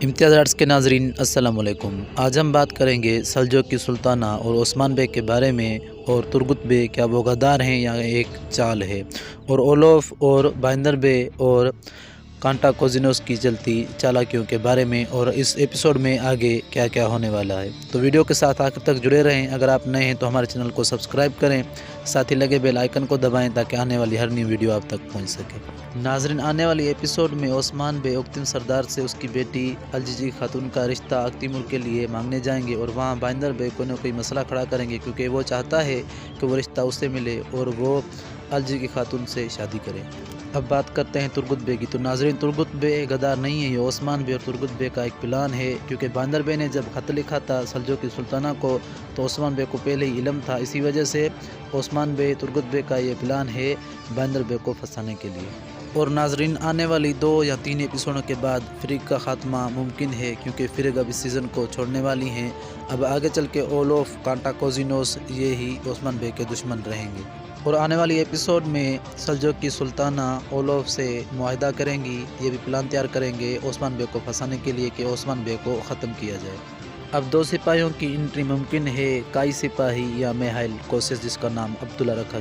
امتیاز arts کے ناظرین السلام علیکم۔ آج ہم بات کریں گے سلجوق کی سلطانہ اور عثمان بے کے بارے میں، اور ترگت بے کیا وہ غدار ہیں یا ایک چال ہے، اور اولوف اور بائندر بے اور کانٹا کوزینوس کی چلتی چالاکیوں کے بارے میں، اور اس ایپیسوڈ میں آگے کیا کیا ہونے والا ہے۔ تو ویڈیو کے ساتھ آخر تک جڑے رہیں۔ اگر آپ نئے ہیں تو ہمارے چینل کو سبسکرائب کریں، ساتھ ہی لگے بیل آئیکن کو دبائیں تاکہ آنے والی ہر نئی ویڈیو آپ تک پہنچ سکے۔ ناظرین، آنے والی ایپیسوڈ میں عثمان بے اکتم سردار سے اس کی بیٹی الجیجی خاتون کا رشتہ اکتیمور کے لیے مانگنے جائیں گے، اور وہاں بائندر بے کوئی نہ کوئی مسئلہ کھڑا کریں گے کیونکہ وہ چاہتا ہے کہ وہ رشتہ اسے ملے اور وہ الجیجی خاتون سے شادی کرے۔ اب بات کرتے ہیں ترگت بے کی۔ تو ناظرین، ترگت بے غدار نہیں ہے، یہ عثمان بے اور ترگت بے کا ایک پلان ہے، کیونکہ بائندر بے نے جب خط لکھا تھا سلجوق کی سلطانہ کو تو عثمان بے کو پہلے ہی علم تھا، اسی وجہ سے عثمان بے ترگت بے کا یہ پلان ہے بائندر بے کو پھنسانے کے لیے۔ اور ناظرین، آنے والی 2 یا 3 ایپیسوڈوں کے بعد فریق کا خاتمہ ممکن ہے، کیونکہ فریق اب اس سیزن کو چھوڑنے والی ہیں۔ اب آگے چل کے اولوف، کانٹا کوزینوس یہ ہی عثمان بے کے دشمن رہیں گے، اور آنے والی ایپیسوڈ میں سلجوق کی سلطانہ اولوف سے معاہدہ کریں گی، یہ بھی پلان تیار کریں گے عثمان بے کو پھنسانے کے لیے کہ عثمان بے کو ختم کیا جائے۔ اب 2 سپاہیوں کی انٹری ممکن ہے، کائی سپاہی یا میحائیل کوسس، جس کا نام عبداللہ رکھا